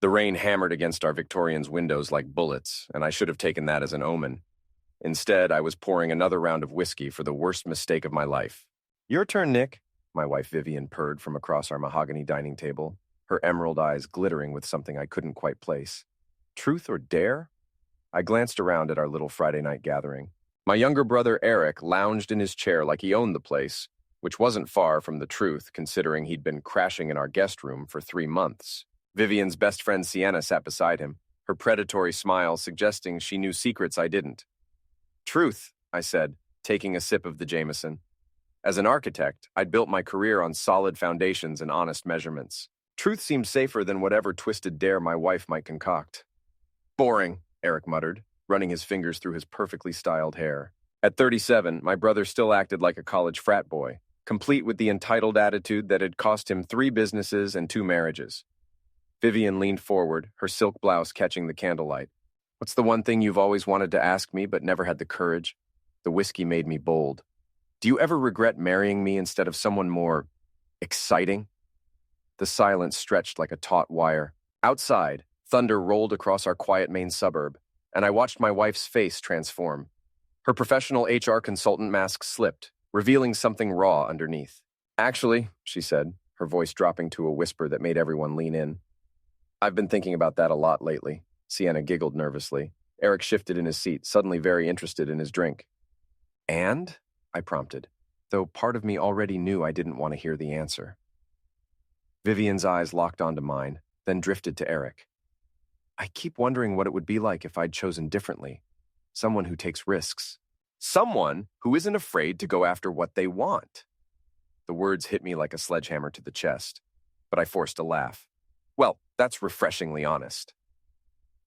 The rain hammered against our Victorian's windows like bullets, and I should have taken that as an omen. Instead, I was pouring another round of whiskey for the worst mistake of my life. "Your turn, Nick," my wife Vivian purred from across our mahogany dining table, her emerald eyes glittering with something I couldn't quite place. Truth or dare? I glanced around at our little Friday night gathering. My younger brother Eric lounged in his chair like he owned the place, which wasn't far from the truth considering he'd been crashing in our guest room for 3 months. Vivian's best friend Sienna sat beside him, her predatory smile suggesting she knew secrets I didn't. "Truth," I said, taking a sip of the Jameson. As an architect, I'd built my career on solid foundations and honest measurements. Truth seemed safer than whatever twisted dare my wife might concoct. "Boring," Eric muttered, running his fingers through his perfectly styled hair. At 37, my brother still acted like a college frat boy, complete with the entitled attitude that had cost him 3 businesses and 2 marriages. Vivian leaned forward, her silk blouse catching the candlelight. "What's the one thing you've always wanted to ask me but never had the courage?" The whiskey made me bold. "Do you ever regret marrying me instead of someone more exciting?" The silence stretched like a taut wire. Outside, thunder rolled across our quiet main suburb, and I watched my wife's face transform. Her professional HR consultant mask slipped, revealing something raw underneath. "Actually," she said, her voice dropping to a whisper that made everyone lean in, "I've been thinking about that a lot lately." Sienna giggled nervously. Eric shifted in his seat, suddenly very interested in his drink. "And?" I prompted, though part of me already knew I didn't want to hear the answer. Vivian's eyes locked onto mine, then drifted to Eric. "I keep wondering what it would be like if I'd chosen differently. Someone who takes risks. Someone who isn't afraid to go after what they want." The words hit me like a sledgehammer to the chest, but I forced a laugh. "Well, that's refreshingly honest."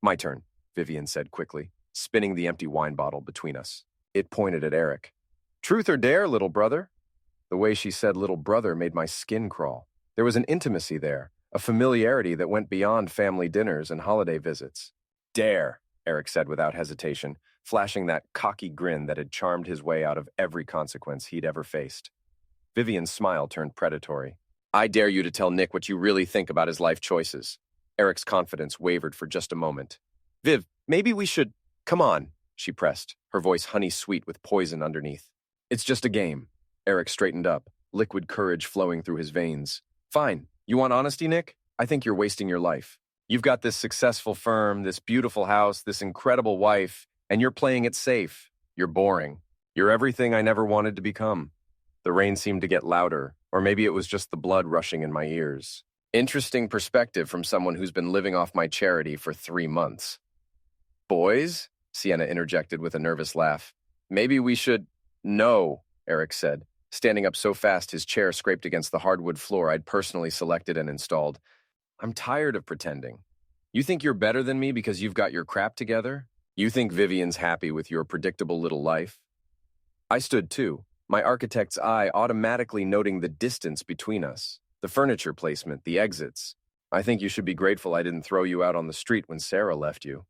"My turn," Vivian said quickly, spinning the empty wine bottle between us. It pointed at Eric. "Truth or dare, little brother?" The way she said little brother made my skin crawl. There was an intimacy there, a familiarity that went beyond family dinners and holiday visits. "Dare," Eric said without hesitation, flashing that cocky grin that had charmed his way out of every consequence he'd ever faced. Vivian's smile turned predatory. "I dare you to tell Nick what you really think about his life choices." Eric's confidence wavered for just a moment. "Viv, maybe we should—" "Come on," she pressed, her voice honey-sweet with poison underneath. "It's just a game." Eric straightened up, liquid courage flowing through his veins. "Fine. You want honesty, Nick? I think you're wasting your life. You've got this successful firm, this beautiful house, this incredible wife, and you're playing it safe. You're boring. You're everything I never wanted to become." The rain seemed to get louder, or maybe it was just the blood rushing in my ears. Interesting perspective from someone who's been living off my charity for 3 months. "Boys?" Sienna interjected with a nervous laugh. "Maybe we should—" "No," Eric said, standing up so fast his chair scraped against the hardwood floor I'd personally selected and installed. "I'm tired of pretending. You think you're better than me because you've got your crap together? You think Vivian's happy with your predictable little life?" I stood too, my architect's eye automatically noting the distance between us, the furniture placement, the exits. "I think you should be grateful I didn't throw you out on the street when Sarah left you."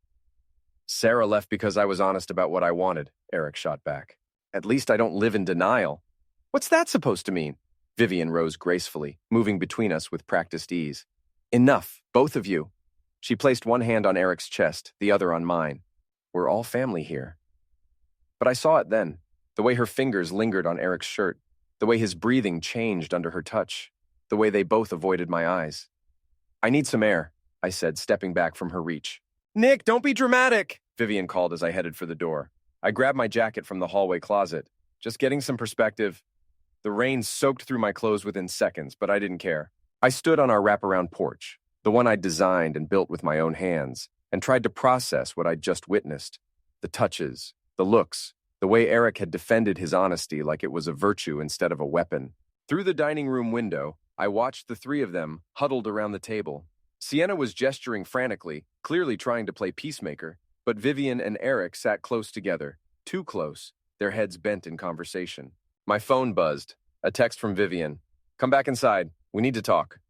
"Sarah left because I was honest about what I wanted," Eric shot back. "At least I don't live in denial." "What's that supposed to mean?" Vivian rose gracefully, moving between us with practiced ease. "Enough, both of you." She placed one hand on Eric's chest, the other on mine. "We're all family here." But I saw it then, the way her fingers lingered on Eric's shirt, the way his breathing changed under her touch, the way they both avoided my eyes. "I need some air," I said, stepping back from her reach. "Nick, don't be dramatic," Vivian called as I headed for the door. I grabbed my jacket from the hallway closet. "Just getting some perspective." The rain soaked through my clothes within seconds, but I didn't care. I stood on our wraparound porch, the one I'd designed and built with my own hands, and tried to process what I'd just witnessed. The touches, the looks, the way Eric had defended his honesty like it was a virtue instead of a weapon. Through the dining room window, I watched the 3 of them huddled around the table. Sienna was gesturing frantically, clearly trying to play peacemaker, but Vivian and Eric sat close together, too close, their heads bent in conversation. My phone buzzed, a text from Vivian. "Come back inside. We need to talk."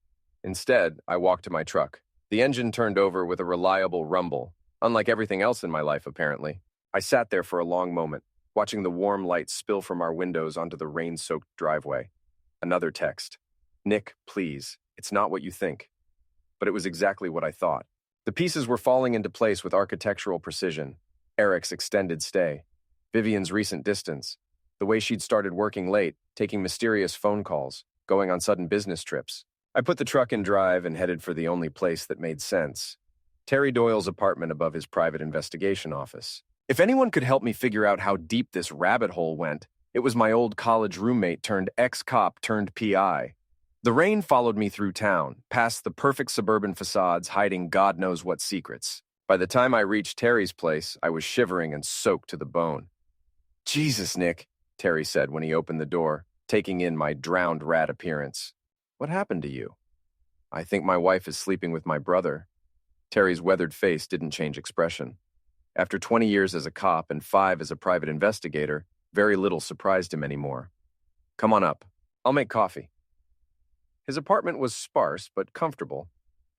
Instead, I walked to my truck. The engine turned over with a reliable rumble, unlike everything else in my life, apparently. I sat there for a long moment, watching the warm light spill from our windows onto the rain-soaked driveway. Another text. "Nick, please, it's not what you think." But it was exactly what I thought. The pieces were falling into place with architectural precision. Eric's extended stay, Vivian's recent distance, the way she'd started working late, taking mysterious phone calls, going on sudden business trips. I put the truck in drive and headed for the only place that made sense. Terry Doyle's apartment above his private investigation office. If anyone could help me figure out how deep this rabbit hole went, it was my old college roommate turned ex-cop turned PI. The rain followed me through town, past the perfect suburban facades hiding God knows what secrets. By the time I reached Terry's place, I was shivering and soaked to the bone. "Jesus, Nick," Terry said when he opened the door, taking in my drowned rat appearance. "What happened to you?" "I think my wife is sleeping with my brother." Terry's weathered face didn't change expression. After 20 years as a cop and 5 as a private investigator, very little surprised him anymore. "Come on up. I'll make coffee." His apartment was sparse but comfortable,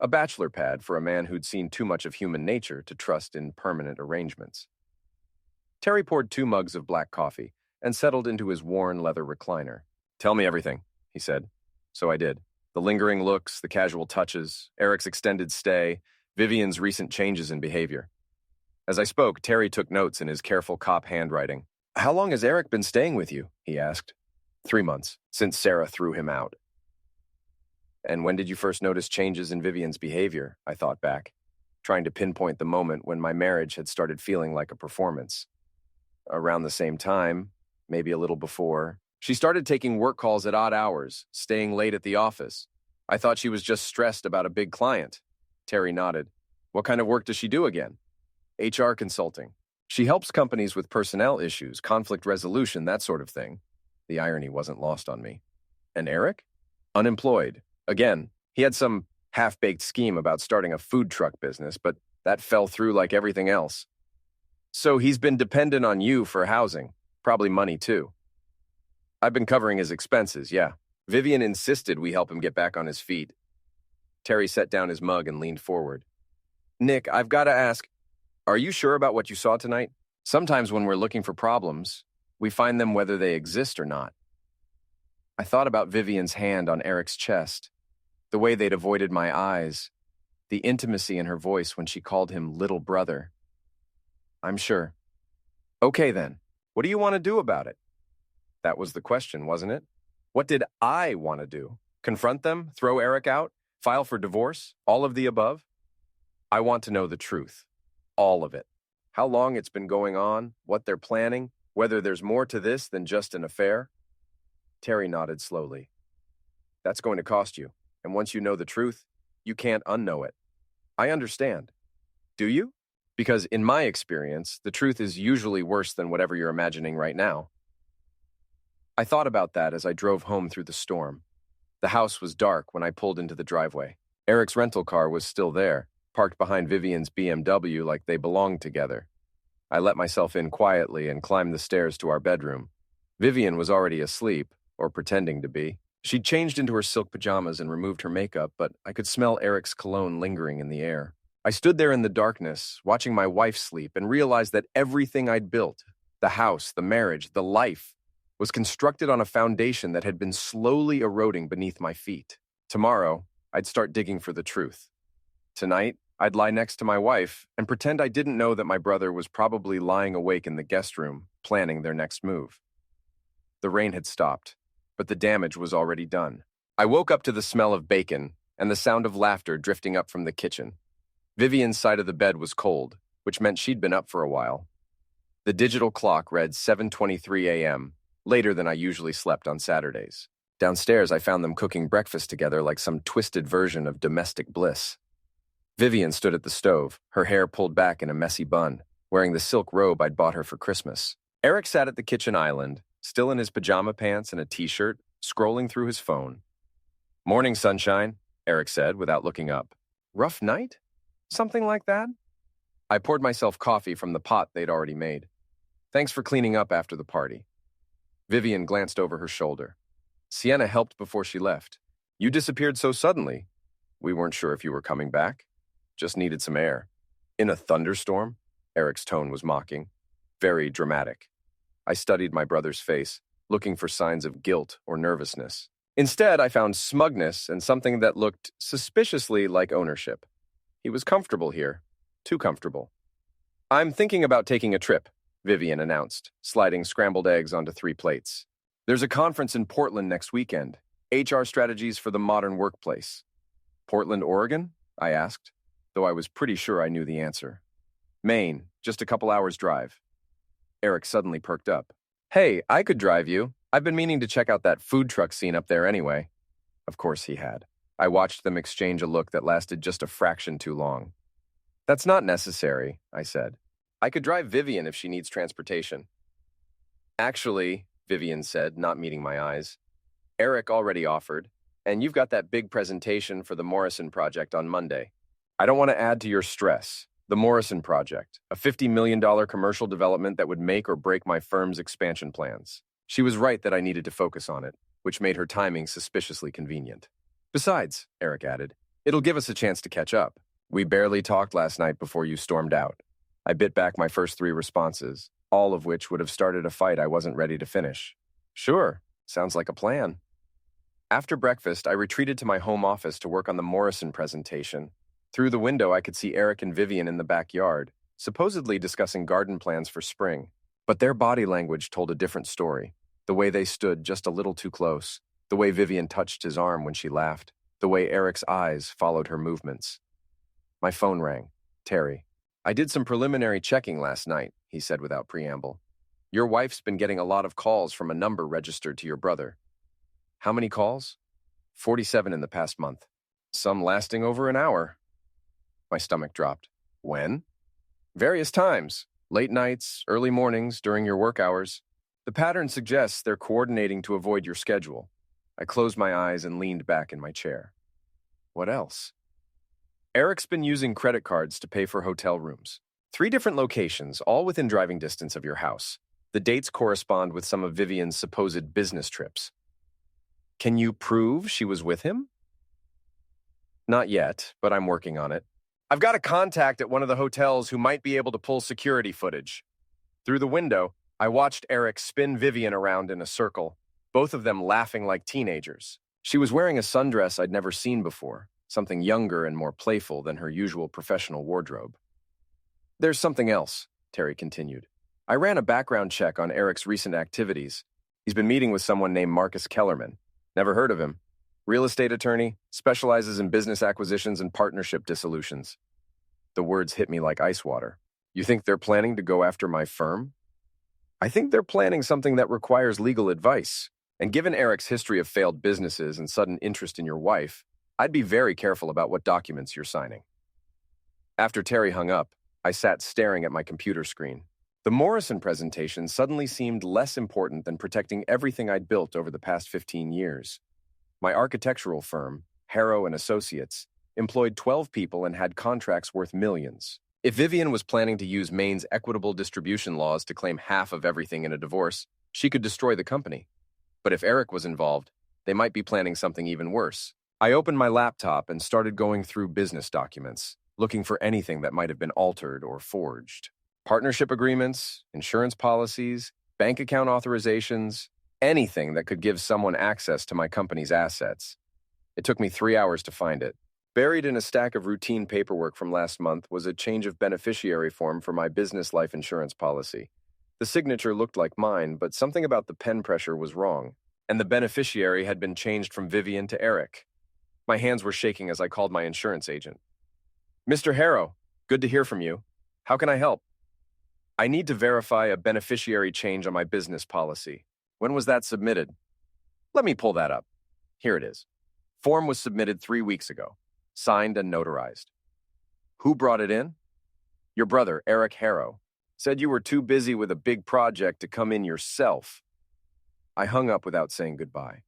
a bachelor pad for a man who'd seen too much of human nature to trust in permanent arrangements. Terry poured 2 mugs of black coffee and settled into his worn leather recliner. "Tell me everything," he said. So I did. The lingering looks, the casual touches, Eric's extended stay, Vivian's recent changes in behavior. As I spoke, Terry took notes in his careful cop handwriting. "How long has Eric been staying with you?" he asked. 3 months, since Sarah threw him out." "And when did you first notice changes in Vivian's behavior?" I thought back, trying to pinpoint the moment when my marriage had started feeling like a performance. "Around the same time, maybe a little before. She started taking work calls at odd hours, staying late at the office. I thought she was just stressed about a big client." Terry nodded. "What kind of work does she do again?" "HR consulting. She helps companies with personnel issues, conflict resolution, that sort of thing." The irony wasn't lost on me. "And Eric?" "Unemployed. Again, he had some half-baked scheme about starting a food truck business, but that fell through like everything else." "So he's been dependent on you for housing, probably money too." "I've been covering his expenses, yeah. Vivian insisted we help him get back on his feet." Terry set down his mug and leaned forward. "Nick, I've got to ask, are you sure about what you saw tonight? Sometimes when we're looking for problems, we find them whether they exist or not." I thought about Vivian's hand on Eric's chest, the way they'd avoided my eyes, the intimacy in her voice when she called him little brother. "I'm sure." "Okay then, what do you want to do about it?" That was the question, wasn't it? What did I want to do? Confront them? Throw Eric out? File for divorce? All of the above? I want to know the truth. All of it. How long it's been going on, what they're planning, whether there's more to this than just an affair. Terry nodded slowly. "That's going to cost you, and once you know the truth, you can't unknow it." "I understand." "Do you?" "Because in my experience, the truth is usually worse than whatever you're imagining right now." I thought about that as I drove home through the storm. The house was dark when I pulled into the driveway. Eric's rental car was still there, parked behind Vivian's BMW like they belonged together. I let myself in quietly and climbed the stairs to our bedroom. Vivian was already asleep, or pretending to be. She'd changed into her silk pajamas and removed her makeup, but I could smell Eric's cologne lingering in the air. I stood there in the darkness, watching my wife sleep, and realized that everything I'd built, the house, the marriage, the life, was constructed on a foundation that had been slowly eroding beneath my feet. Tomorrow, I'd start digging for the truth. Tonight, I'd lie next to my wife and pretend I didn't know that my brother was probably lying awake in the guest room, planning their next move. The rain had stopped, but the damage was already done. I woke up to the smell of bacon and the sound of laughter drifting up from the kitchen. Vivian's side of the bed was cold, which meant she'd been up for a while. The digital clock read 7:23 a.m., later than I usually slept on Saturdays. Downstairs, I found them cooking breakfast together like some twisted version of domestic bliss. Vivian stood at the stove, her hair pulled back in a messy bun, wearing the silk robe I'd bought her for Christmas. Eric sat at the kitchen island, still in his pajama pants and a t-shirt, scrolling through his phone. "Morning, sunshine," Eric said without looking up. "Rough night? Something like that?" I poured myself coffee from the pot they'd already made. "Thanks for cleaning up after the party." Vivian glanced over her shoulder. "Sienna helped before she left. You disappeared so suddenly. We weren't sure if you were coming back. Just needed some air." "In a thunderstorm?" Eric's tone was mocking. Very dramatic. I studied my brother's face, looking for signs of guilt or nervousness. Instead, I found smugness and something that looked suspiciously like ownership. He was comfortable here. Too comfortable. "I'm thinking about taking a trip," Vivian announced, sliding scrambled eggs onto 3 plates. "There's a conference in Portland next weekend. HR Strategies for the Modern Workplace." "Portland, Oregon?" I asked, though I was pretty sure I knew the answer. "Maine, just a couple hours drive." Eric suddenly perked up. "Hey, I could drive you. I've been meaning to check out that food truck scene up there anyway." Of course he had. I watched them exchange a look that lasted just a fraction too long. "That's not necessary," I said. "I could drive Vivian if she needs transportation." "Actually," Vivian said, not meeting my eyes, "Eric already offered, and you've got that big presentation for the Morrison Project on Monday. I don't want to add to your stress. The Morrison Project, a $50 million commercial development that would make or break my firm's expansion plans." She was right that I needed to focus on it, which made her timing suspiciously convenient. "Besides," Eric added, "it'll give us a chance to catch up. We barely talked last night before you stormed out." I bit back my first 3 responses, all of which would have started a fight I wasn't ready to finish. "Sure, sounds like a plan." After breakfast, I retreated to my home office to work on the Morrison presentation. Through the window, I could see Eric and Vivian in the backyard, supposedly discussing garden plans for spring. But their body language told a different story. The way they stood just a little too close, the way Vivian touched his arm when she laughed, the way Eric's eyes followed her movements. My phone rang. Terry. "I did some preliminary checking last night," he said without preamble. "Your wife's been getting a lot of calls from a number registered to your brother." "How many calls?" 47 in the past month. Some lasting over an hour." My stomach dropped. "When?" "Various times. Late nights, early mornings, during your work hours. The pattern suggests they're coordinating to avoid your schedule." I closed my eyes and leaned back in my chair. "What else?" "Eric's been using credit cards to pay for hotel rooms. 3 different locations, all within driving distance of your house. The dates correspond with some of Vivian's supposed business trips." "Can you prove she was with him?" "Not yet, but I'm working on it. I've got a contact at one of the hotels who might be able to pull security footage." Through the window, I watched Eric spin Vivian around in a circle, both of them laughing like teenagers. She was wearing a sundress I'd never seen before, something younger and more playful than her usual professional wardrobe. "There's something else," Terry continued. "I ran a background check on Eric's recent activities. He's been meeting with someone named Marcus Kellerman. Never heard of him. Real estate attorney, specializes in business acquisitions and partnership dissolutions." The words hit me like ice water. "You think they're planning to go after my firm?" "I think they're planning something that requires legal advice. And given Eric's history of failed businesses and sudden interest in your wife, I'd be very careful about what documents you're signing." After Terry hung up, I sat staring at my computer screen. The Morrison presentation suddenly seemed less important than protecting everything I'd built over the past 15 years. My architectural firm, Harrow and Associates, employed 12 people and had contracts worth millions. If Vivian was planning to use Maine's equitable distribution laws to claim half of everything in a divorce, she could destroy the company. But if Eric was involved, they might be planning something even worse. I opened my laptop and started going through business documents, looking for anything that might have been altered or forged. Partnership agreements, insurance policies, bank account authorizations, anything that could give someone access to my company's assets. It took me 3 hours to find it. Buried in a stack of routine paperwork from last month was a change of beneficiary form for my business life insurance policy. The signature looked like mine, but something about the pen pressure was wrong, and the beneficiary had been changed from Vivian to Eric. My hands were shaking as I called my insurance agent. "Mr. Harrow, good to hear from you. How can I help?" "I need to verify a beneficiary change on my business policy. When was that submitted?" "Let me pull that up. Here it is. Form was submitted 3 weeks ago. Signed and notarized." "Who brought it in?" "Your brother, Eric Harrow. Said you were too busy with a big project to come in yourself." I hung up without saying goodbye.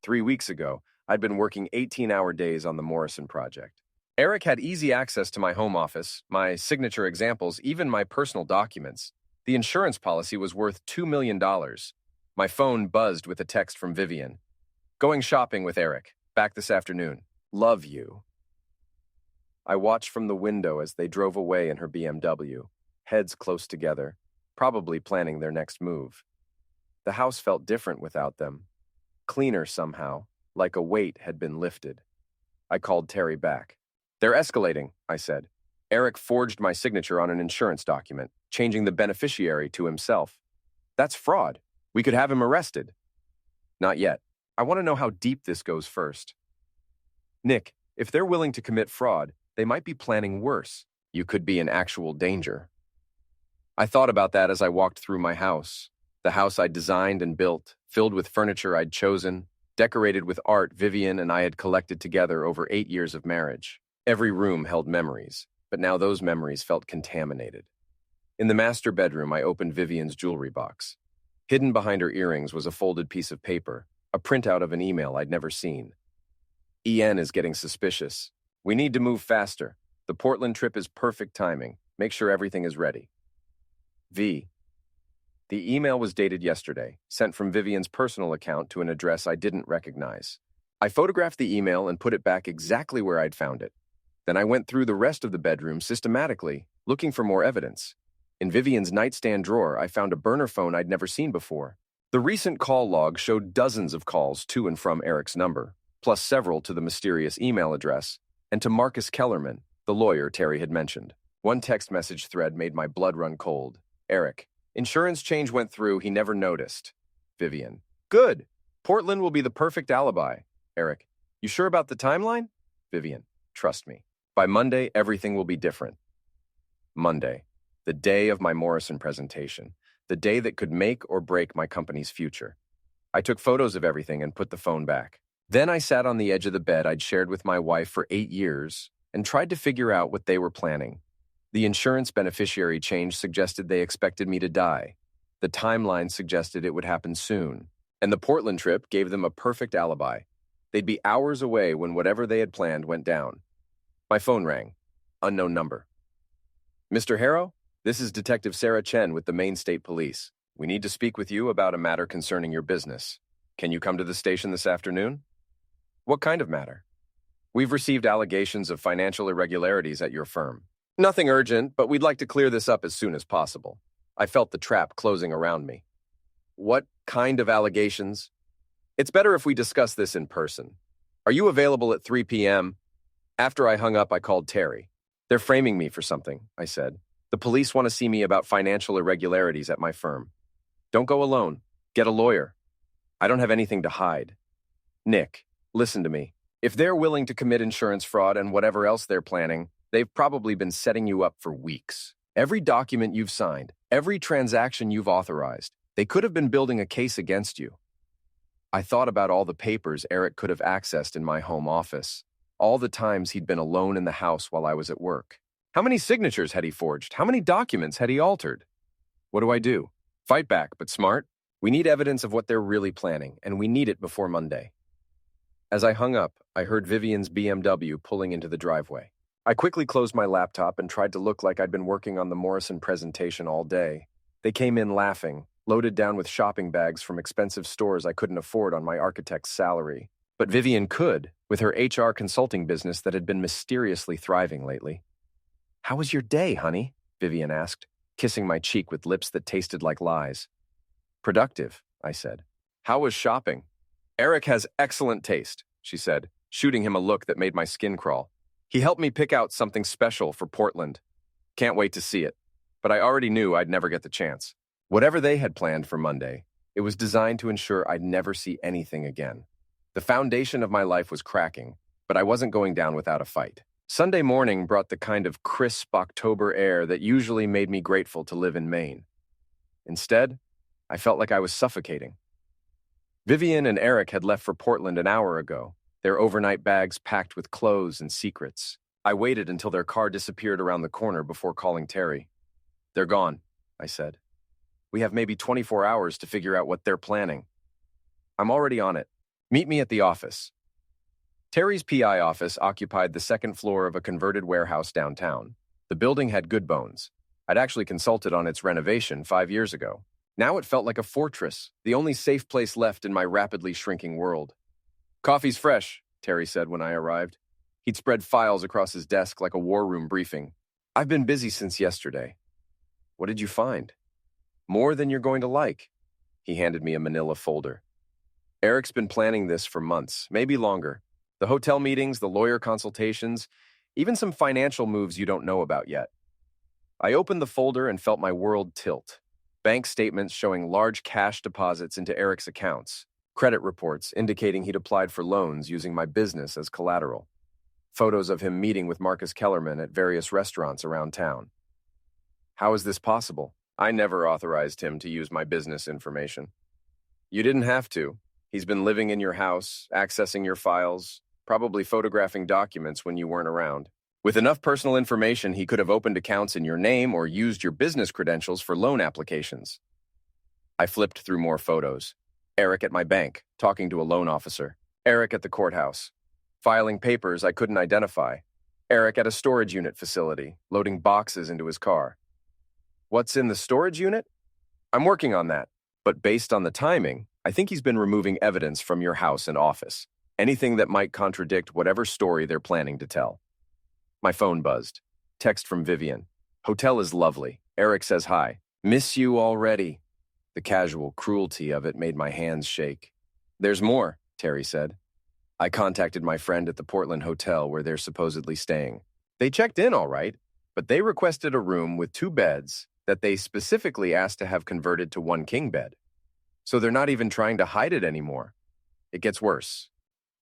3 weeks ago, I'd been working 18-hour days on the Morrison project. Eric had easy access to my home office, my signature examples, even my personal documents. The insurance policy was worth $2 million. My phone buzzed with a text from Vivian. "Going shopping with Eric. Back this afternoon. Love you." I watched from the window as they drove away in her BMW, heads close together, probably planning their next move. The house felt different without them. Cleaner somehow, like a weight had been lifted. I called Terry back. They're escalating, I said. Eric forged my signature on an insurance document, changing the beneficiary to himself. That's fraud. We could have him arrested. Not yet. I want to know how deep this goes first. Nick, if they're willing to commit fraud, they might be planning worse. You could be in actual danger. I thought about that as I walked through my house. The house I'd designed and built, filled with furniture I'd chosen, decorated with art Vivian and I had collected together over 8 years of marriage. Every room held memories, but now those memories felt contaminated. In the master bedroom, I opened Vivian's jewelry box. Hidden behind her earrings was a folded piece of paper, a printout of an email I'd never seen. EN is getting suspicious. We need to move faster. The Portland trip is perfect timing. Make sure everything is ready. V. The email was dated yesterday, sent from Vivian's personal account to an address I didn't recognize. I photographed the email and put it back exactly where I'd found it. Then I went through the rest of the bedroom systematically, looking for more evidence. In Vivian's nightstand drawer, I found a burner phone I'd never seen before. The recent call log showed dozens of calls to and from Eric's number, plus several to the mysterious email address, and to Marcus Kellerman, the lawyer Terry had mentioned. One text message thread made my blood run cold. Eric, insurance change went through, he never noticed. Vivian, good. Portland will be the perfect alibi. Eric, you sure about the timeline? Vivian, trust me. By Monday, everything will be different. Monday, the day of my Morrison presentation, the day that could make or break my company's future. I took photos of everything and put the phone back. Then I sat on the edge of the bed I'd shared with my wife for 8 years and tried to figure out what they were planning. The insurance beneficiary change suggested they expected me to die. The timeline suggested it would happen soon. And the Portland trip gave them a perfect alibi. They'd be hours away when whatever they had planned went down. My phone rang. Unknown number. Mr. Harrow, this is Detective Sarah Chen with the Maine State Police. We need to speak with you about a matter concerning your business. Can you come to the station this afternoon? What kind of matter? We've received allegations of financial irregularities at your firm. Nothing urgent, but we'd like to clear this up as soon as possible. I felt the trap closing around me. What kind of allegations? It's better if we discuss this in person. Are you available at 3 p.m.? After I hung up, I called Terry. They're framing me for something, I said. The police want to see me about financial irregularities at my firm. Don't go alone. Get a lawyer. I don't have anything to hide. Nick, listen to me. If they're willing to commit insurance fraud and whatever else they're planning, they've probably been setting you up for weeks. Every document you've signed, every transaction you've authorized, they could have been building a case against you. I thought about all the papers Eric could have accessed in my home office, all the times he'd been alone in the house while I was at work. How many signatures had he forged? How many documents had he altered? What do I do? Fight back, but smart? We need evidence of what they're really planning, and we need it before Monday. As I hung up, I heard Vivian's BMW pulling into the driveway. I quickly closed my laptop and tried to look like I'd been working on the Morrison presentation all day. They came in laughing, loaded down with shopping bags from expensive stores I couldn't afford on my architect's salary. But Vivian could, with her HR consulting business that had been mysteriously thriving lately. How was your day, honey? Vivian asked, kissing my cheek with lips that tasted like lies. Productive, I said. How was shopping? Eric has excellent taste, she said, shooting him a look that made my skin crawl. He helped me pick out something special for Portland. Can't wait to see it. But I already knew I'd never get the chance. Whatever they had planned for Monday, it was designed to ensure I'd never see anything again. The foundation of my life was cracking, but I wasn't going down without a fight. Sunday morning brought the kind of crisp October air that usually made me grateful to live in Maine. Instead, I felt like I was suffocating. Vivian and Eric had left for Portland an hour ago, their overnight bags packed with clothes and secrets. I waited until their car disappeared around the corner before calling Terry. They're gone, I said. We have maybe 24 hours to figure out what they're planning. I'm already on it. Meet me at the office. Terry's PI office occupied the second floor of a converted warehouse downtown. The building had good bones. I'd actually consulted on its renovation 5 years ago. Now it felt like a fortress, the only safe place left in my rapidly shrinking world. Coffee's fresh, Terry said when I arrived. He'd spread files across his desk like a war room briefing. I've been busy since yesterday. What did you find? More than you're going to like. He handed me a manila folder. Eric's been planning this for months, maybe longer. The hotel meetings, the lawyer consultations, even some financial moves you don't know about yet. I opened the folder and felt my world tilt. Bank statements showing large cash deposits into Eric's accounts, credit reports indicating he'd applied for loans using my business as collateral, photos of him meeting with Marcus Kellerman at various restaurants around town. How is this possible? I never authorized him to use my business information. You didn't have to. He's been living in your house, accessing your files, probably photographing documents when you weren't around. With enough personal information, he could have opened accounts in your name or used your business credentials for loan applications. I flipped through more photos. Eric at my bank, talking to a loan officer. Eric at the courthouse, filing papers I couldn't identify. Eric at a storage unit facility, loading boxes into his car. What's in the storage unit? I'm working on that, but based on the timing, I think he's been removing evidence from your house and office. Anything that might contradict whatever story they're planning to tell. My phone buzzed. Text from Vivian. Hotel is lovely. Eric says hi. Miss you already. The casual cruelty of it made my hands shake. There's more, Terry said. I contacted my friend at the Portland hotel where they're supposedly staying. They checked in all right, but they requested a room with 2 beds that they specifically asked to have converted to 1 king bed. So they're not even trying to hide it anymore. It gets worse.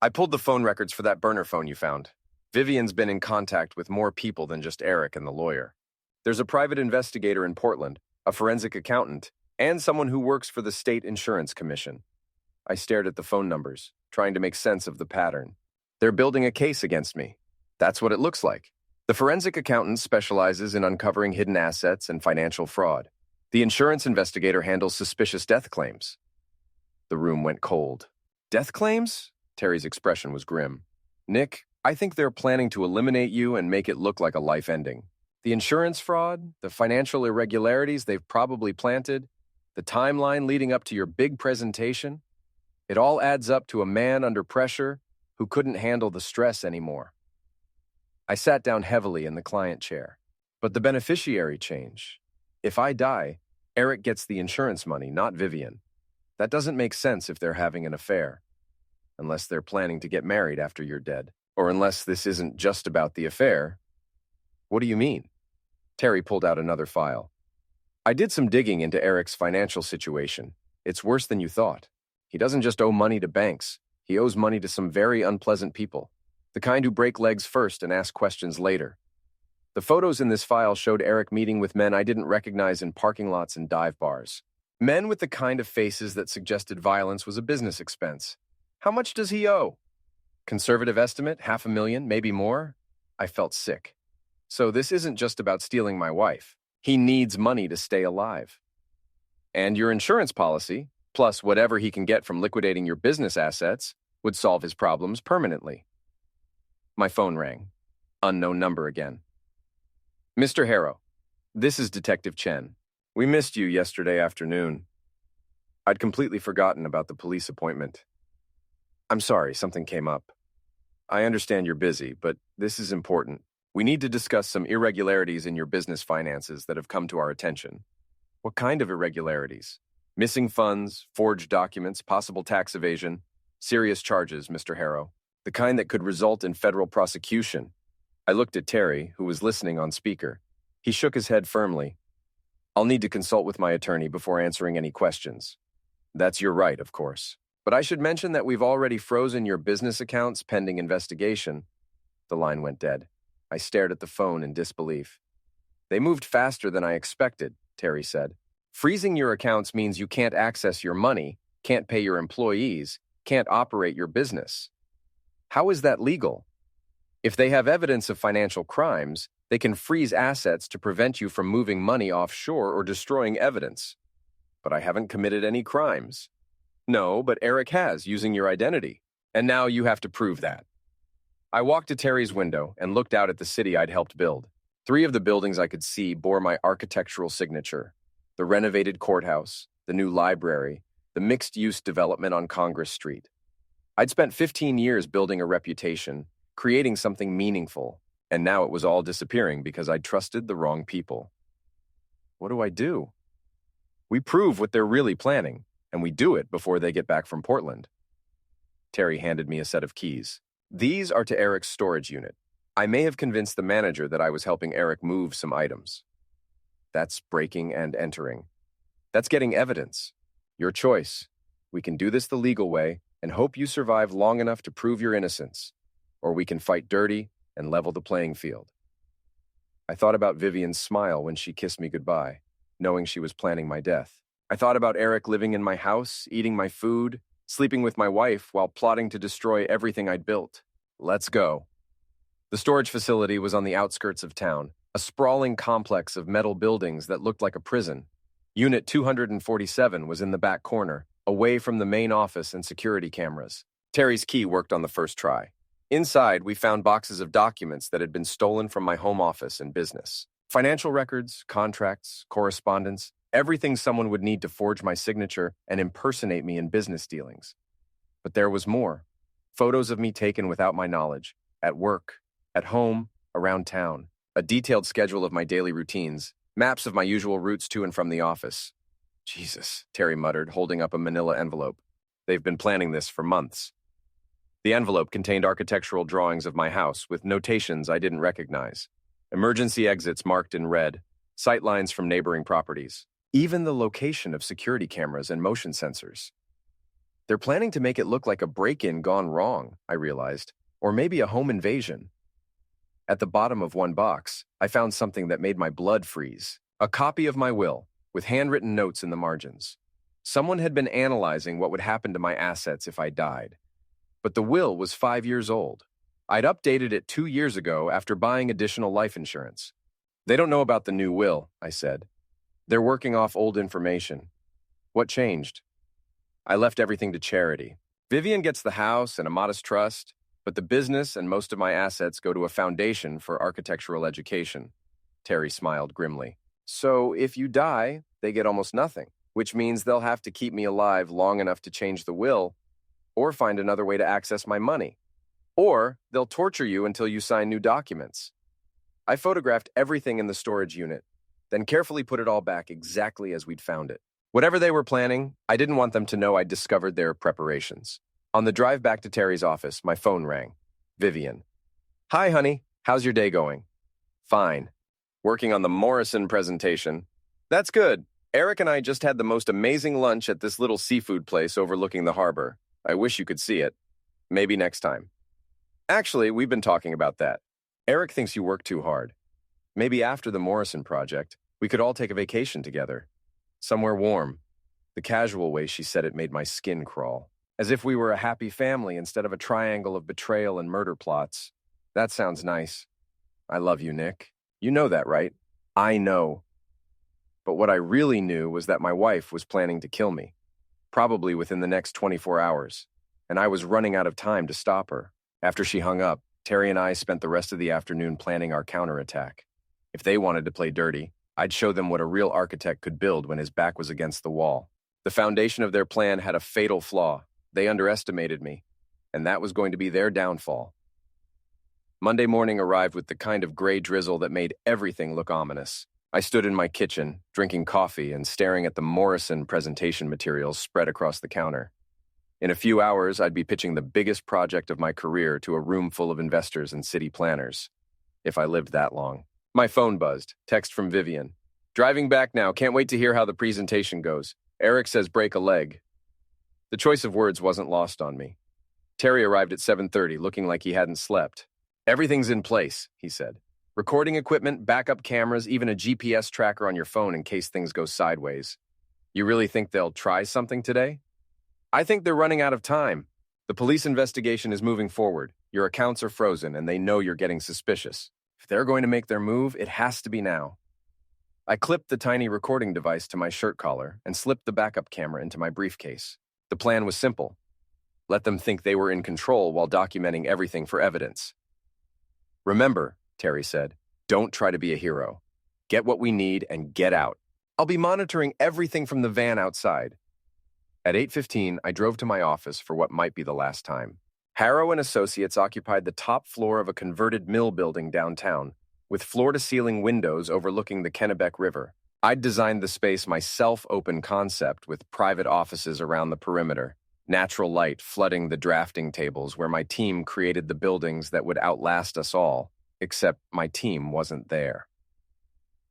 I pulled the phone records for that burner phone you found. Vivian's been in contact with more people than just Eric and the lawyer. There's a private investigator in Portland, a forensic accountant, and someone who works for the State Insurance Commission. I stared at the phone numbers, trying to make sense of the pattern. They're building a case against me. That's what it looks like. The forensic accountant specializes in uncovering hidden assets and financial fraud. The insurance investigator handles suspicious death claims. The room went cold. Death claims? Terry's expression was grim. Nick, I think they're planning to eliminate you and make it look like a life ending. The insurance fraud, the financial irregularities they've probably planted, the timeline leading up to your big presentation, it all adds up to a man under pressure who couldn't handle the stress anymore. I sat down heavily in the client chair. But the beneficiary change. If I die, Eric gets the insurance money, not Vivian. That doesn't make sense if they're having an affair. Unless they're planning to get married after you're dead. Or unless this isn't just about the affair. What do you mean? Terry pulled out another file. I did some digging into Eric's financial situation. It's worse than you thought. He doesn't just owe money to banks. He owes money to some very unpleasant people. The kind who break legs first and ask questions later. The photos in this file showed Eric meeting with men I didn't recognize in parking lots and dive bars. Men with the kind of faces that suggested violence was a business expense. How much does he owe? Conservative estimate, $500,000, maybe more? I felt sick. So this isn't just about stealing my wife. He needs money to stay alive. And your insurance policy, plus whatever he can get from liquidating your business assets, would solve his problems permanently. My phone rang. Unknown number again. Mr. Harrow, this is Detective Chen. We missed you yesterday afternoon. I'd completely forgotten about the police appointment. I'm sorry, something came up. I understand you're busy, but this is important. We need to discuss some irregularities in your business finances that have come to our attention. What kind of irregularities? Missing funds, forged documents, possible tax evasion, serious charges, Mr. Harrow. The kind that could result in federal prosecution. I looked at Terry, who was listening on speaker. He shook his head firmly. I'll need to consult with my attorney before answering any questions. That's your right, of course. But I should mention that we've already frozen your business accounts pending investigation. The line went dead. I stared at the phone in disbelief. They moved faster than I expected, Terry said. Freezing your accounts means you can't access your money, can't pay your employees, can't operate your business. How is that legal? If they have evidence of financial crimes, they can freeze assets to prevent you from moving money offshore or destroying evidence. But I haven't committed any crimes. No, but Eric has, using your identity. And now you have to prove that. I walked to Terry's window and looked out at the city I'd helped build. 3 of the buildings I could see bore my architectural signature. The renovated courthouse, the new library, the mixed-use development on Congress Street. I'd spent 15 years building a reputation, creating something meaningful, and now it was all disappearing because I'd trusted the wrong people. What do I do? We prove what they're really planning, and we do it before they get back from Portland. Terry handed me a set of keys. These are to Eric's storage unit. I may have convinced the manager that I was helping Eric move some items. That's breaking and entering. That's getting evidence. Your choice. We can do this the legal way and hope you survive long enough to prove your innocence, or we can fight dirty and level the playing field. I thought about Vivian's smile when she kissed me goodbye, knowing she was planning my death. I thought about Eric living in my house, eating my food, sleeping with my wife while plotting to destroy everything I'd built. Let's go. The storage facility was on the outskirts of town, a sprawling complex of metal buildings that looked like a prison. Unit 247 was in the back corner, away from the main office and security cameras. Terry's key worked on the first try. Inside, we found boxes of documents that had been stolen from my home office and business. Financial records, contracts, correspondence, everything someone would need to forge my signature and impersonate me in business dealings. But there was more. Photos of me taken without my knowledge, at work, at home, around town, a detailed schedule of my daily routines, maps of my usual routes to and from the office. Jesus, Terry muttered, holding up a manila envelope. They've been planning this for months. The envelope contained architectural drawings of my house with notations I didn't recognize. Emergency exits marked in red, sightlines from neighboring properties, even the location of security cameras and motion sensors. They're planning to make it look like a break-in gone wrong, I realized, or maybe a home invasion. At the bottom of one box, I found something that made my blood freeze. A copy of my will, with handwritten notes in the margins. Someone had been analyzing what would happen to my assets if I died. But the will was 5 years old. I'd updated it 2 years ago after buying additional life insurance. They don't know about the new will, I said. They're working off old information. What changed? I left everything to charity. Vivian gets the house and a modest trust, but the business and most of my assets go to a foundation for architectural education. Terry smiled grimly. So if you die, they get almost nothing, which means they'll have to keep me alive long enough to change the will or find another way to access my money. Or they'll torture you until you sign new documents. I photographed everything in the storage unit, then carefully put it all back exactly as we'd found it. Whatever they were planning, I didn't want them to know I'd discovered their preparations. On the drive back to Terry's office, my phone rang. Vivian. Hi, honey. How's your day going? Fine. Working on the Morrison presentation. That's good. Eric and I just had the most amazing lunch at this little seafood place overlooking the harbor. I wish you could see it. Maybe next time. Actually, we've been talking about that. Eric thinks you work too hard. Maybe after the Morrison project, we could all take a vacation together. Somewhere warm. The casual way she said it made my skin crawl. As if we were a happy family instead of a triangle of betrayal and murder plots. That sounds nice. I love you, Nick. You know that, right? I know. But what I really knew was that my wife was planning to kill me. Probably within the next 24 hours. And I was running out of time to stop her. After she hung up, Terry and I spent the rest of the afternoon planning our counterattack. If they wanted to play dirty, I'd show them what a real architect could build when his back was against the wall. The foundation of their plan had a fatal flaw. They underestimated me, and that was going to be their downfall. Monday morning arrived with the kind of gray drizzle that made everything look ominous. I stood in my kitchen, drinking coffee and staring at the Morrison presentation materials spread across the counter. In a few hours, I'd be pitching the biggest project of my career to a room full of investors and city planners, if I lived that long. My phone buzzed. Text from Vivian. Driving back now. Can't wait to hear how the presentation goes. Eric says break a leg. The choice of words wasn't lost on me. Terry arrived at 7:30, looking like he hadn't slept. Everything's in place, he said. Recording equipment, backup cameras, even a GPS tracker on your phone in case things go sideways. You really think they'll try something today? I think they're running out of time. The police investigation is moving forward. Your accounts are frozen, and they know you're getting suspicious. If they're going to make their move, it has to be now. I clipped the tiny recording device to my shirt collar and slipped the backup camera into my briefcase. The plan was simple. Let them think they were in control while documenting everything for evidence. Remember, Terry said, don't try to be a hero. Get what we need and get out. I'll be monitoring everything from the van outside. At 8:15, I drove to my office for what might be the last time. Harrow and Associates occupied the top floor of a converted mill building downtown, with floor-to-ceiling windows overlooking the Kennebec River. I'd designed the space my self-open concept with private offices around the perimeter, natural light flooding the drafting tables where my team created the buildings that would outlast us all. except my team wasn't there.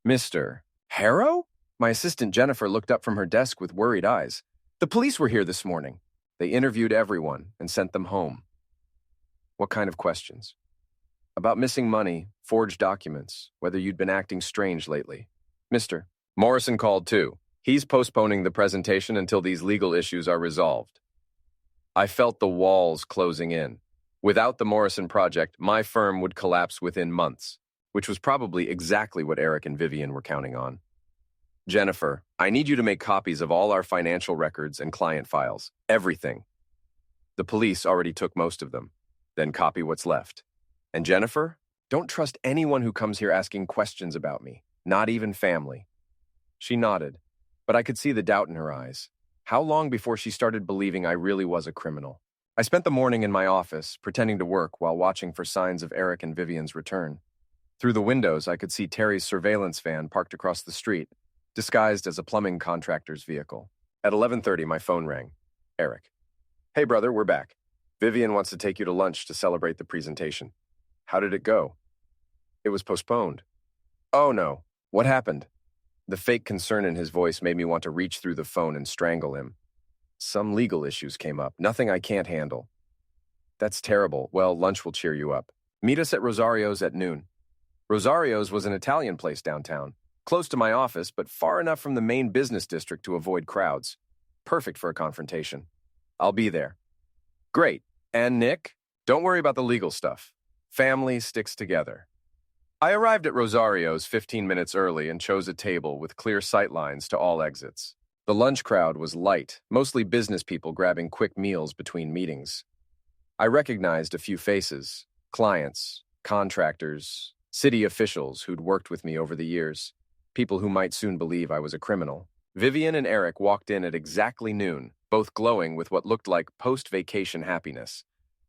Mr. Harrow? My assistant Jennifer looked up from her desk with worried eyes. The police were here this morning. They interviewed everyone and sent them home. What kind of questions? About missing money, forged documents, whether you'd been acting strange lately. Mr. Morrison called too. He's postponing the presentation until these legal issues are resolved. I felt the walls closing in. Without the Morrison project, my firm would collapse within months, which was probably exactly what Eric and Vivian were counting on. Jennifer, I need you to make copies of all our financial records and client files. Everything. The police already took most of them. Then copy what's left. And Jennifer, don't trust anyone who comes here asking questions about me, not even family. She nodded, but I could see the doubt in her eyes. How long before she started believing I really was a criminal? I spent the morning in my office, pretending to work while watching for signs of Eric and Vivian's return. Through the windows, I could see Terry's surveillance van parked across the street, disguised as a plumbing contractor's vehicle. At 11:30, my phone rang. Eric. Hey, brother, we're back. Vivian wants to take you to lunch to celebrate the presentation. How did it go? It was postponed. Oh, no. What happened? The fake concern in his voice made me want to reach through the phone and strangle him. Some legal issues came up, nothing I can't handle. That's terrible. Well, lunch will cheer you up. Meet us at Rosario's at noon. Rosario's was an Italian place downtown, close to my office, but far enough from the main business district to avoid crowds. Perfect for a confrontation. I'll be there. Great. And Nick? Don't worry about the legal stuff. Family sticks together. I arrived at Rosario's 15 minutes early and chose a table with clear sightlines to all exits. The lunch crowd was light, mostly business people grabbing quick meals between meetings. I recognized a few faces, clients, contractors, city officials who'd worked with me over the years, people who might soon believe I was a criminal. Vivian and Eric walked in at exactly noon, both glowing with what looked like post-vacation happiness.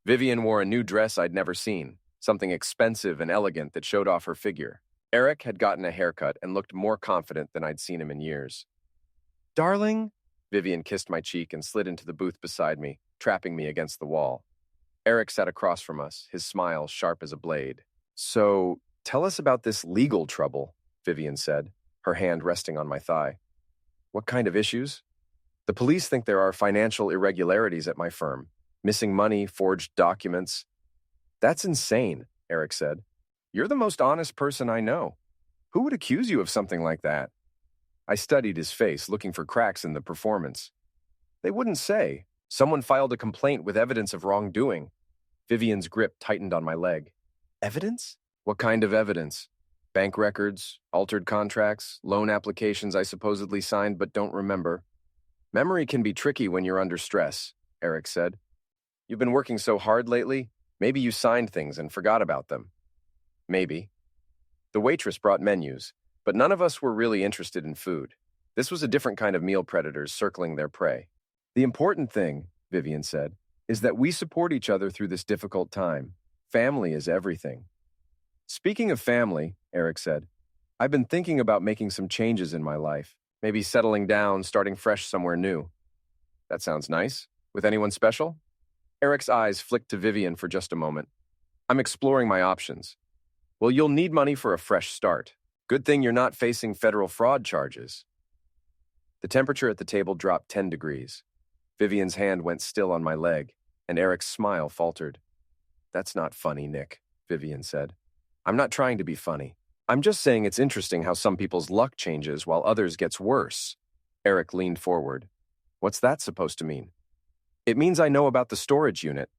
Vivian wore a new dress I'd never seen, something expensive and elegant that showed off her figure. Eric had gotten a haircut and looked more confident than I'd seen him in years. Darling? Vivian kissed my cheek and slid into the booth beside me, trapping me against the wall. Eric sat across from us, his smile sharp as a blade. So, tell us about this legal trouble, Vivian said, her hand resting on my thigh. What kind of issues? The police think there are financial irregularities at my firm. Missing money, forged documents. That's insane, Eric said. You're the most honest person I know. Who would accuse you of something like that? I studied his face, looking for cracks in the performance. They wouldn't say. Someone filed a complaint with evidence of wrongdoing. Vivian's grip tightened on my leg. Evidence? What kind of evidence? Bank records, altered contracts, loan applications I supposedly signed but don't remember. Memory can be tricky when you're under stress, Eric said. You've been working so hard lately, maybe you signed things and forgot about them. Maybe. The waitress brought menus, but none of us were really interested in food. This was a different kind of meal predators circling their prey. The important thing, Vivian said, is that we support each other through this difficult time. Family is everything. Speaking of family, Eric said, I've been thinking about making some changes in my life. Maybe settling down, starting fresh somewhere new. That sounds nice. With anyone special? Eric's eyes flicked to Vivian for just a moment. I'm exploring my options. Well, you'll need money for a fresh start. Good thing you're not facing federal fraud charges. The temperature at the table dropped 10 degrees. Vivian's hand went still on my leg, and Eric's smile faltered. That's not funny, Nick, Vivian said. I'm not trying to be funny. I'm just saying it's interesting how some people's luck changes while others gets worse. Eric leaned forward. What's that supposed to mean? It means I know about the storage unit.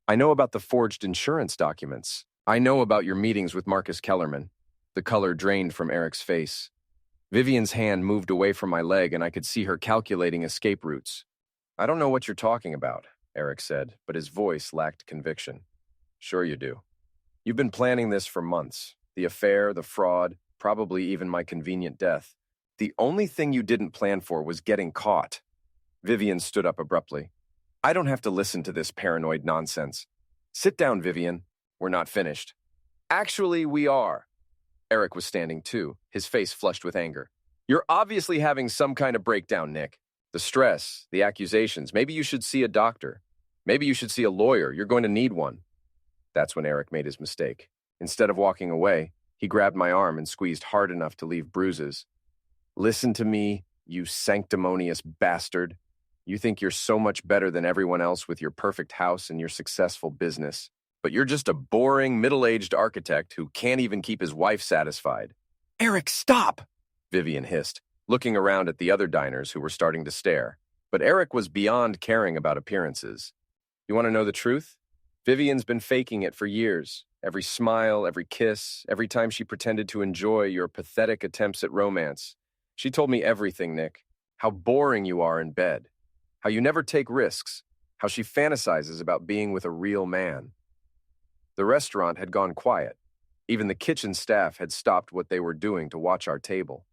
I know about the forged insurance documents. I know about your meetings with Marcus Kellerman. The color drained from Eric's face. Vivian's hand moved away from my leg and I could see her calculating escape routes. I don't know what you're talking about, Eric said, but his voice lacked conviction. Sure you do. You've been planning this for months. The affair, the fraud, probably even my convenient death. The only thing you didn't plan for was getting caught. Vivian stood up abruptly. I don't have to listen to this paranoid nonsense. Sit down, Vivian. We're not finished. Actually, we are. Eric was standing too, his face flushed with anger. You're obviously having some kind of breakdown, Nick. The stress, the accusations. Maybe you should see a doctor. Maybe you should see a lawyer. You're going to need one. That's when Eric made his mistake. Instead of walking away, he grabbed my arm and squeezed hard enough to leave bruises. Listen to me, you sanctimonious bastard. You think you're so much better than everyone else with your perfect house and your successful business, but you're just a boring, middle-aged architect who can't even keep his wife satisfied. Eric, stop! Vivian hissed, looking around at the other diners who were starting to stare. But Eric was beyond caring about appearances. You want to know the truth? Vivian's been faking it for years. Every smile, every kiss, every time she pretended to enjoy your pathetic attempts at romance. She told me everything, Nick. How boring you are in bed. How you never take risks. How she fantasizes about being with a real man. The restaurant had gone quiet. Even the kitchen staff had stopped what they were doing to watch our table.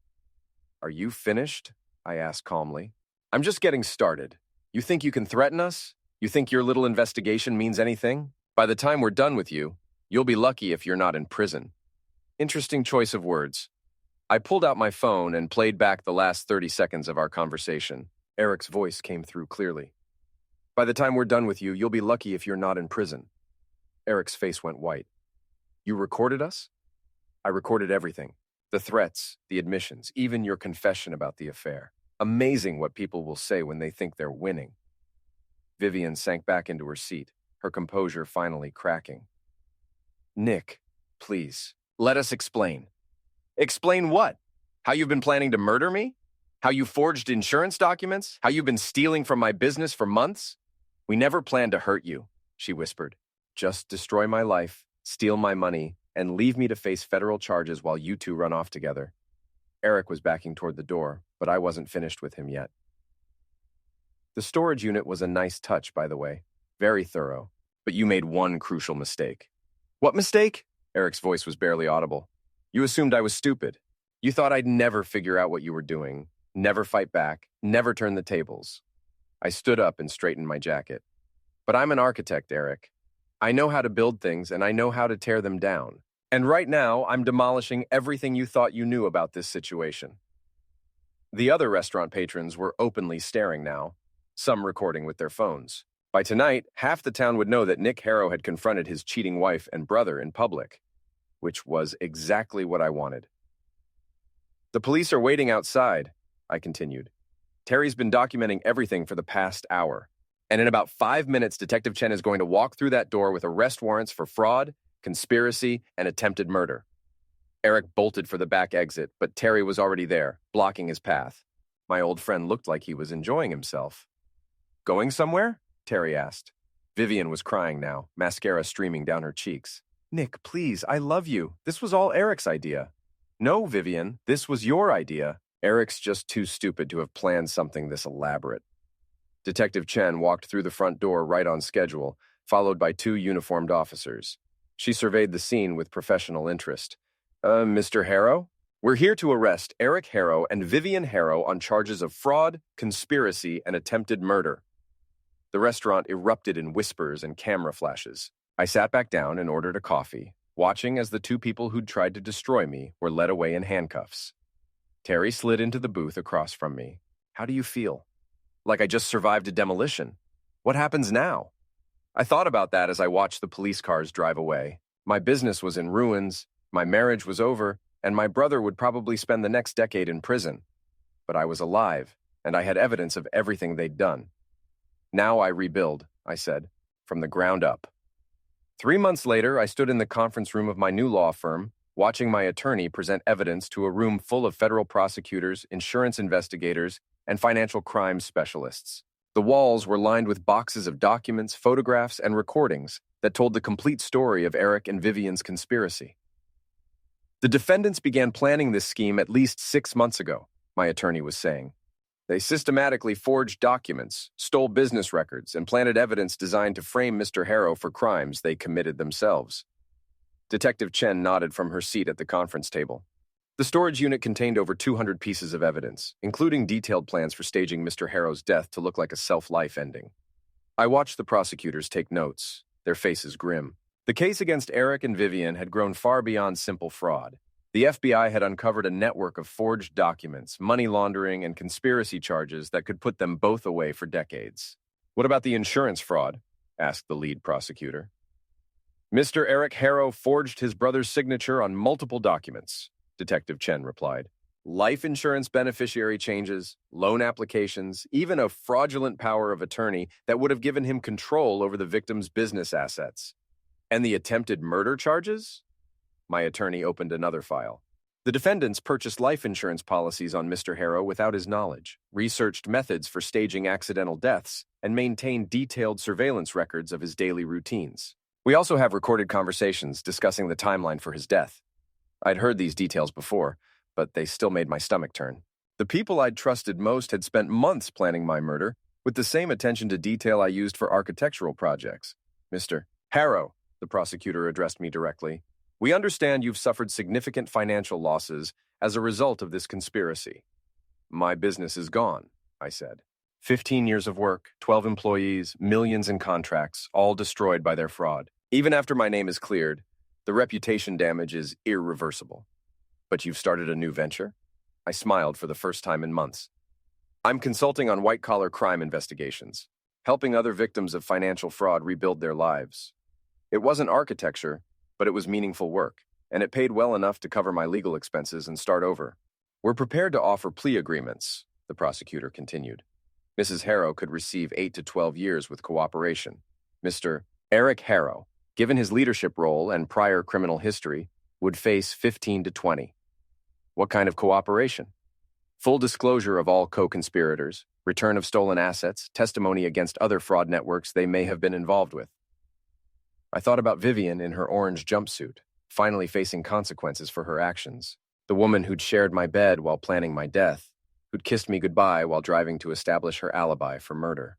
Are you finished? I asked calmly. I'm just getting started. You think you can threaten us? You think your little investigation means anything? By the time we're done with you, you'll be lucky if you're not in prison. Interesting choice of words. I pulled out my phone and played back the last 30 seconds of our conversation. Eric's voice came through clearly. By the time we're done with you, you'll be lucky if you're not in prison. Eric's face went white. You recorded us? I recorded everything. The threats, the admissions, even your confession about the affair. Amazing what people will say when they think they're winning. Vivian sank back into her seat, her composure finally cracking. Nick, please, let us explain. Explain what? How you've been planning to murder me? How you forged insurance documents? How you've been stealing from my business for months? We never planned to hurt you, she whispered. Just destroy my life, steal my money, and leave me to face federal charges while you two run off together. Eric was backing toward the door, but I wasn't finished with him yet. The storage unit was a nice touch, by the way. Very thorough. But you made one crucial mistake. What mistake? Eric's voice was barely audible. You assumed I was stupid. You thought I'd never figure out what you were doing, never fight back, never turn the tables. I stood up and straightened my jacket. But I'm an architect, Eric. I know how to build things and I know how to tear them down. And right now, I'm demolishing everything you thought you knew about this situation. The other restaurant patrons were openly staring now, some recording with their phones. By tonight, half the town would know that Nick Harrow had confronted his cheating wife and brother in public, which was exactly what I wanted. The police are waiting outside, I continued. Terry's been documenting everything for the past hour. And in about 5 minutes, Detective Chen is going to walk through that door with arrest warrants for fraud, conspiracy, and attempted murder. Eric bolted for the back exit, but Terry was already there, blocking his path. My old friend looked like he was enjoying himself. Going somewhere? Terry asked. Vivian was crying now, mascara streaming down her cheeks. Nick, please, I love you. This was all Eric's idea. No, Vivian, this was your idea. Eric's just too stupid to have planned something this elaborate. Detective Chen walked through the front door right on schedule, followed by 2 uniformed officers. She surveyed the scene with professional interest. Mr. Harrow? We're here to arrest Eric Harrow and Vivian Harrow on charges of fraud, conspiracy, and attempted murder. The restaurant erupted in whispers and camera flashes. I sat back down and ordered a coffee, watching as the 2 people who'd tried to destroy me were led away in handcuffs. Terry slid into the booth across from me. How do you feel? Like I just survived a demolition. What happens now? I thought about that as I watched the police cars drive away. My business was in ruins, my marriage was over, and my brother would probably spend the next decade in prison. But I was alive, and I had evidence of everything they'd done. Now I rebuild, I said, from the ground up. 3 months later, I stood in the conference room of my new law firm, watching my attorney present evidence to a room full of federal prosecutors, insurance investigators, and financial crime specialists. The walls were lined with boxes of documents, photographs, and recordings that told the complete story of Eric and Vivian's conspiracy. The defendants began planning this scheme at least 6 months ago, my attorney was saying. They systematically forged documents, stole business records, and planted evidence designed to frame Mr. Harrow for crimes they committed themselves. Detective Chen nodded from her seat at the conference table. The storage unit contained over 200 pieces of evidence, including detailed plans for staging Mr. Harrow's death to look like a self-life ending. I watched the prosecutors take notes, their faces grim. The case against Eric and Vivian had grown far beyond simple fraud. The FBI had uncovered a network of forged documents, money laundering, and conspiracy charges that could put them both away for decades. What about the insurance fraud? Asked the lead prosecutor. Mr. Eric Harrow forged his brother's signature on multiple documents, Detective Chen replied. Life insurance beneficiary changes, loan applications, even a fraudulent power of attorney that would have given him control over the victim's business assets. And the attempted murder charges? My attorney opened another file. The defendants purchased life insurance policies on Mr. Harrow without his knowledge, researched methods for staging accidental deaths, and maintained detailed surveillance records of his daily routines. We also have recorded conversations discussing the timeline for his death. I'd heard these details before, but they still made my stomach turn. The people I'd trusted most had spent months planning my murder, with the same attention to detail I used for architectural projects. Mr. Harrow, the prosecutor addressed me directly, we understand you've suffered significant financial losses as a result of this conspiracy. My business is gone, I said. 15 years of work, 12 employees, millions in contracts, all destroyed by their fraud. Even after my name is cleared, the reputation damage is irreversible. But you've started a new venture? I smiled for the first time in months. I'm consulting on white-collar crime investigations, helping other victims of financial fraud rebuild their lives. It wasn't architecture, but it was meaningful work, and it paid well enough to cover my legal expenses and start over. We're prepared to offer plea agreements, the prosecutor continued. Mrs. Harrow could receive 8 to 12 years with cooperation. Mr. Eric Harrow, given his leadership role and prior criminal history, would face 15 to 20. What kind of cooperation? Full disclosure of all co-conspirators, return of stolen assets, testimony against other fraud networks they may have been involved with. I thought about Vivian in her orange jumpsuit, finally facing consequences for her actions. The woman who'd shared my bed while planning my death, who'd kissed me goodbye while driving to establish her alibi for murder.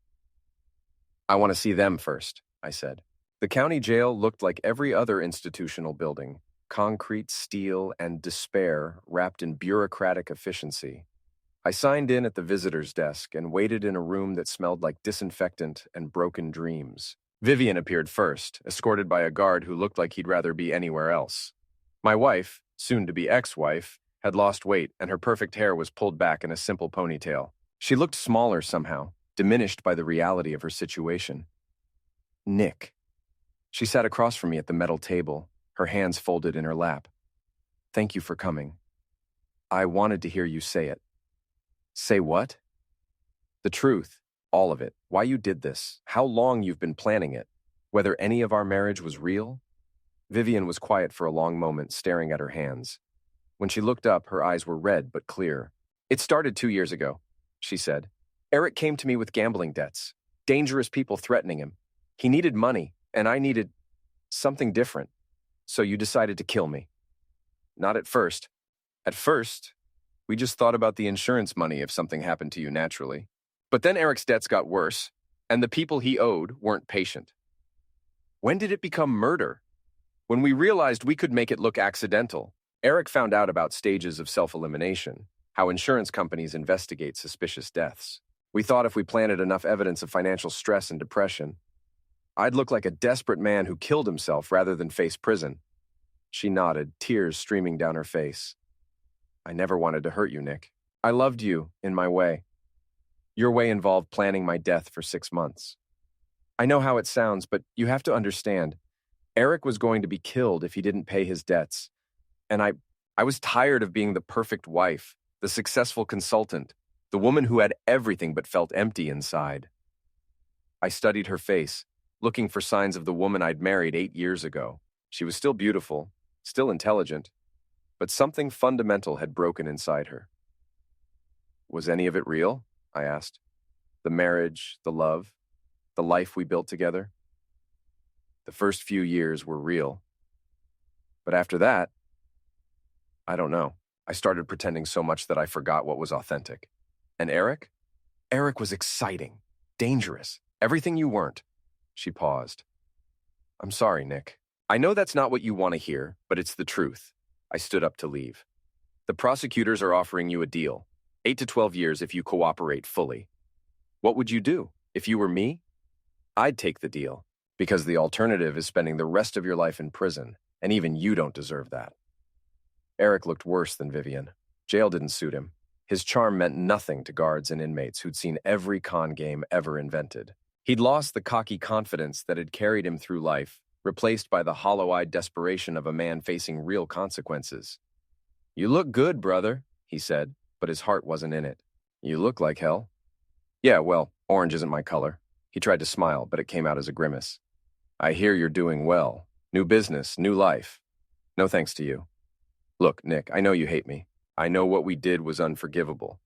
I want to see them first, I said. The county jail looked like every other institutional building, concrete, steel, and despair wrapped in bureaucratic efficiency. I signed in at the visitor's desk and waited in a room that smelled like disinfectant and broken dreams. Vivian appeared first, escorted by a guard who looked like he'd rather be anywhere else. My wife, soon-to-be ex-wife, had lost weight and her perfect hair was pulled back in a simple ponytail. She looked smaller somehow, diminished by the reality of her situation. Nick. She sat across from me at the metal table, her hands folded in her lap. Thank you for coming. I wanted to hear you say it. Say what? The truth. All of it. Why you did this. How long you've been planning it. Whether any of our marriage was real. Vivian was quiet for a long moment, staring at her hands. When she looked up, her eyes were red but clear. It started 2 years ago, she said. Eric came to me with gambling debts. Dangerous people threatening him. He needed money, and I needed something different. So you decided to kill me. Not at first. At first, we just thought about the insurance money if something happened to you naturally. But then Eric's debts got worse, and the people he owed weren't patient. When did it become murder? When we realized we could make it look accidental. Eric found out about stages of self-elimination, how insurance companies investigate suspicious deaths. We thought if we planted enough evidence of financial stress and depression, I'd look like a desperate man who killed himself rather than face prison. She nodded, tears streaming down her face. I never wanted to hurt you, Nick. I loved you, in my way. Your way involved planning my death for 6 months. I know how it sounds, but you have to understand. Eric was going to be killed if he didn't pay his debts. And I was tired of being the perfect wife, the successful consultant, the woman who had everything but felt empty inside. I studied her face, looking for signs of the woman I'd married 8 years ago. She was still beautiful, still intelligent, but something fundamental had broken inside her. Was any of it real? I asked. The marriage, the love, the life we built together? The first few years were real. But after that, I don't know. I started pretending so much that I forgot what was authentic. And Eric? Eric was exciting, dangerous, everything you weren't. She paused. I'm sorry, Nick. I know that's not what you want to hear, but it's the truth. I stood up to leave. The prosecutors are offering you a deal. 8 to 12 years if you cooperate fully. What would you do? If you were me? I'd take the deal, because the alternative is spending the rest of your life in prison, and even you don't deserve that. Eric looked worse than Vivian. Jail didn't suit him. His charm meant nothing to guards and inmates who'd seen every con game ever invented. He'd lost the cocky confidence that had carried him through life, replaced by the hollow-eyed desperation of a man facing real consequences. "You look good, brother," he said, but his heart wasn't in it. "You look like hell." "Yeah, well, orange isn't my color." He tried to smile, but it came out as a grimace. "I hear you're doing well. New business, new life. No thanks to you. Look, Nick, I know you hate me. I know what we did was unforgivable.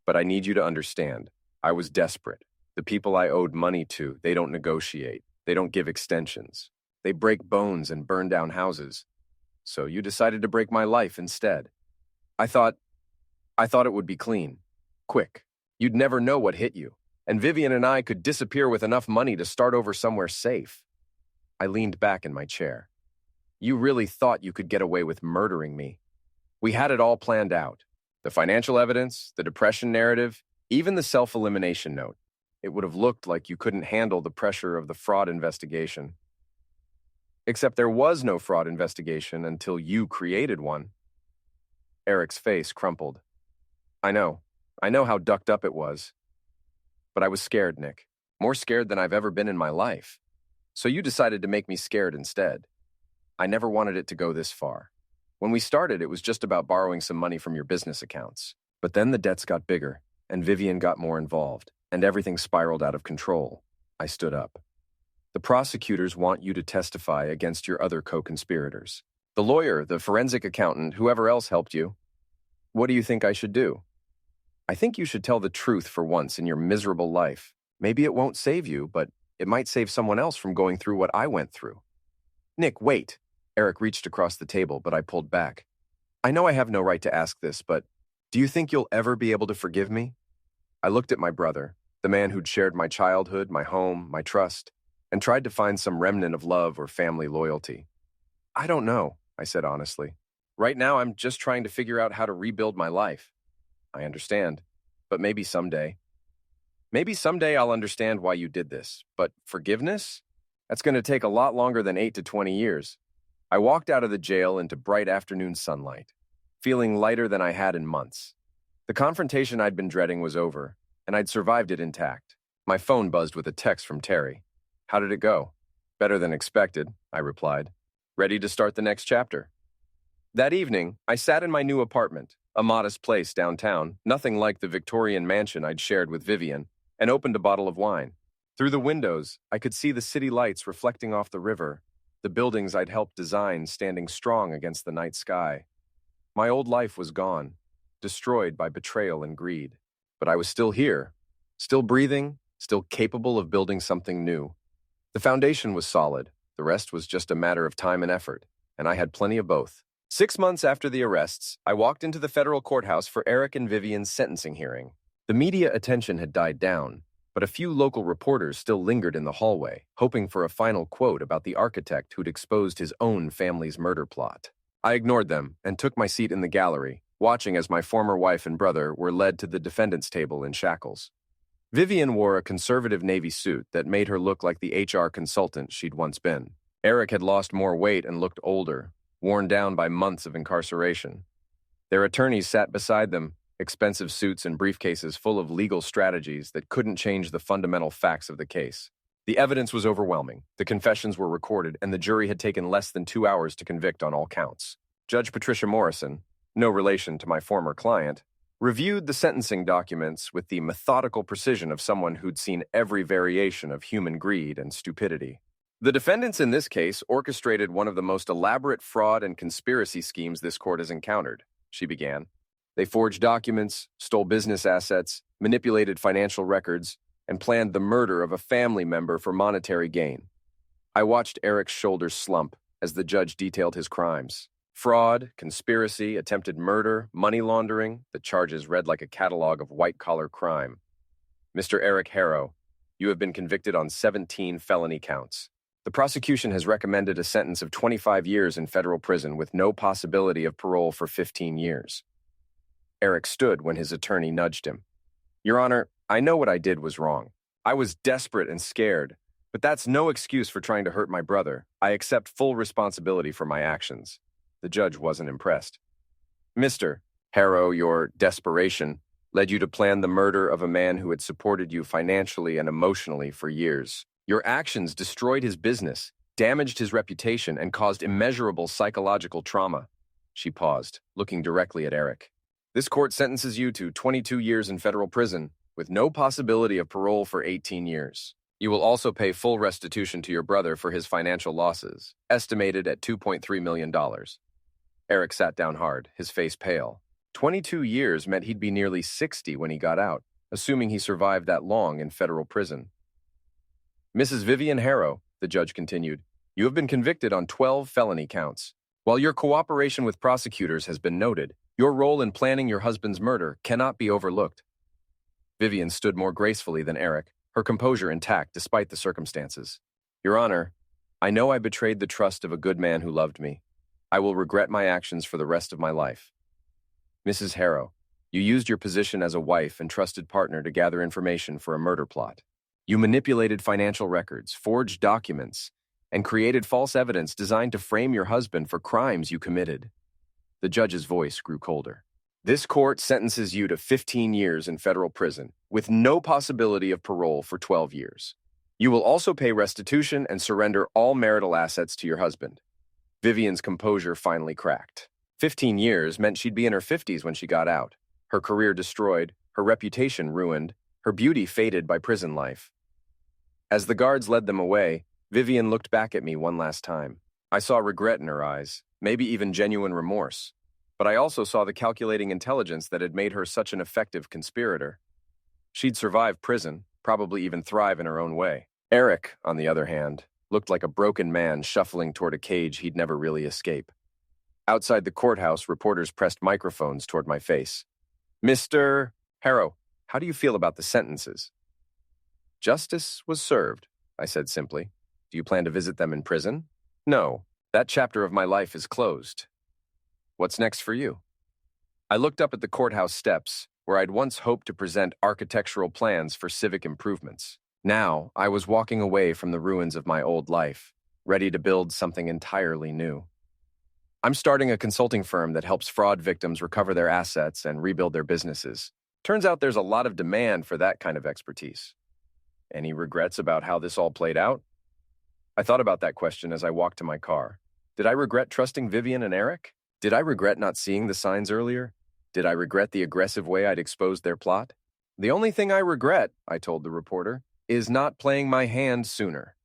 But I need you to understand. I was desperate. The people I owed money to, they don't negotiate. They don't give extensions. They break bones and burn down houses. So you decided to break my life instead. I thought it would be clean. Quick. You'd never know what hit you. And Vivian and I could disappear with enough money to start over somewhere safe." I leaned back in my chair. "You really thought you could get away with murdering me? We had it all planned out. The financial evidence, the depression narrative, even the self-elimination note. It would have looked like you couldn't handle the pressure of the fraud investigation. Except there was no fraud investigation until you created one." Eric's face crumpled. I know how ducked up it was. But I was scared, Nick. More scared than I've ever been in my life. So you decided to make me scared instead. I never wanted it to go this far. When we started, it was just about borrowing some money from your business accounts. But then the debts got bigger, and Vivian got more involved, and everything spiraled out of control. I stood up. "The prosecutors want you to testify against your other co-conspirators. The lawyer, the forensic accountant, whoever else helped you. What do you think I should do?" "I think you should tell the truth for once in your miserable life. Maybe it won't save you, but it might save someone else from going through what I went through." "Nick, wait." Eric reached across the table, but I pulled back. "I know I have no right to ask this, but do you think you'll ever be able to forgive me?" I looked at my brother, the man who'd shared my childhood, my home, my trust, and tried to find some remnant of love or family loyalty. "I don't know," I said honestly. "Right now, I'm just trying to figure out how to rebuild my life." "I understand, but maybe someday. Maybe someday I'll understand why you did this, but forgiveness? That's going to take a lot longer than 8 to 20 years. I walked out of the jail into bright afternoon sunlight, feeling lighter than I had in months. The confrontation I'd been dreading was over, and I'd survived it intact. My phone buzzed with a text from Terry. "How did it go?" "Better than expected," I replied. "Ready to start the next chapter." That evening, I sat in my new apartment, a modest place downtown, nothing like the Victorian mansion I'd shared with Vivian, and opened a bottle of wine. Through the windows, I could see the city lights reflecting off the river, the buildings I'd helped design standing strong against the night sky. My old life was gone, destroyed by betrayal and greed. But I was still here, still breathing, still capable of building something new. The foundation was solid. The rest was just a matter of time and effort, and I had plenty of both. 6 months after the arrests, I walked into the federal courthouse for Eric and Vivian's sentencing hearing. The media attention had died down, but a few local reporters still lingered in the hallway, hoping for a final quote about the architect who'd exposed his own family's murder plot. I ignored them and took my seat in the gallery, watching as my former wife and brother were led to the defendant's table in shackles. Vivian wore a conservative navy suit that made her look like the HR consultant she'd once been. Eric had lost more weight and looked older, worn down by months of incarceration. Their attorneys sat beside them, expensive suits and briefcases full of legal strategies that couldn't change the fundamental facts of the case. The evidence was overwhelming, the confessions were recorded, and the jury had taken less than 2 hours to convict on all counts. Judge Patricia Morrison, no relation to my former client, reviewed the sentencing documents with the methodical precision of someone who'd seen every variation of human greed and stupidity. The defendants in this case orchestrated one of the most elaborate fraud and conspiracy schemes this court has encountered, she began. They forged documents, stole business assets, manipulated financial records, and planned the murder of a family member for monetary gain. I watched Eric's shoulders slump as the judge detailed his crimes. Fraud, conspiracy, attempted murder, money laundering, the charges read like a catalog of white-collar crime. Mr. Eric Harrow, you have been convicted on 17 felony counts. The prosecution has recommended a sentence of 25 years in federal prison with no possibility of parole for 15 years. Eric stood when his attorney nudged him. Your Honor, I know what I did was wrong. I was desperate and scared, but that's no excuse for trying to hurt my brother. I accept full responsibility for my actions. The judge wasn't impressed. Mr. Harrow, your desperation led you to plan the murder of a man who had supported you financially and emotionally for years. Your actions destroyed his business, damaged his reputation, and caused immeasurable psychological trauma. She paused, looking directly at Eric. This court sentences you to 22 years in federal prison, with no possibility of parole for 18 years. You will also pay full restitution to your brother for his financial losses, estimated at $2.3 million. Eric sat down hard, his face pale. 22 years meant he'd be nearly 60 when he got out, assuming he survived that long in federal prison. Mrs. Vivian Harrow, the judge continued, you have been convicted on 12 felony counts. While your cooperation with prosecutors has been noted, your role in planning your husband's murder cannot be overlooked. Vivian stood more gracefully than Eric, her composure intact despite the circumstances. Your Honor, I know I betrayed the trust of a good man who loved me. I will regret my actions for the rest of my life. Mrs. Harrow, you used your position as a wife and trusted partner to gather information for a murder plot. You manipulated financial records, forged documents, and created false evidence designed to frame your husband for crimes you committed. The judge's voice grew colder. This court sentences you to 15 years in federal prison, with no possibility of parole for 12 years. You will also pay restitution and surrender all marital assets to your husband. Vivian's composure finally cracked. 15 years meant she'd be in her 50s when she got out. Her career destroyed, her reputation ruined, her beauty faded by prison life. As the guards led them away, Vivian looked back at me one last time. I saw regret in her eyes, maybe even genuine remorse. But I also saw the calculating intelligence that had made her such an effective conspirator. She'd survive prison, probably even thrive in her own way. Eric, on the other hand, looked like a broken man shuffling toward a cage he'd never really escape. Outside the courthouse, reporters pressed microphones toward my face. Mr. Harrow, how do you feel about the sentences? Justice was served, I said simply. Do you plan to visit them in prison? No, that chapter of my life is closed. What's next for you? I looked up at the courthouse steps, where I'd once hoped to present architectural plans for civic improvements. Now, I was walking away from the ruins of my old life, ready to build something entirely new. I'm starting a consulting firm that helps fraud victims recover their assets and rebuild their businesses. Turns out there's a lot of demand for that kind of expertise. Any regrets about how this all played out? I thought about that question as I walked to my car. Did I regret trusting Vivian and Eric? Did I regret not seeing the signs earlier? Did I regret the aggressive way I'd exposed their plot? The only thing I regret, I told the reporter, is not playing my hand sooner.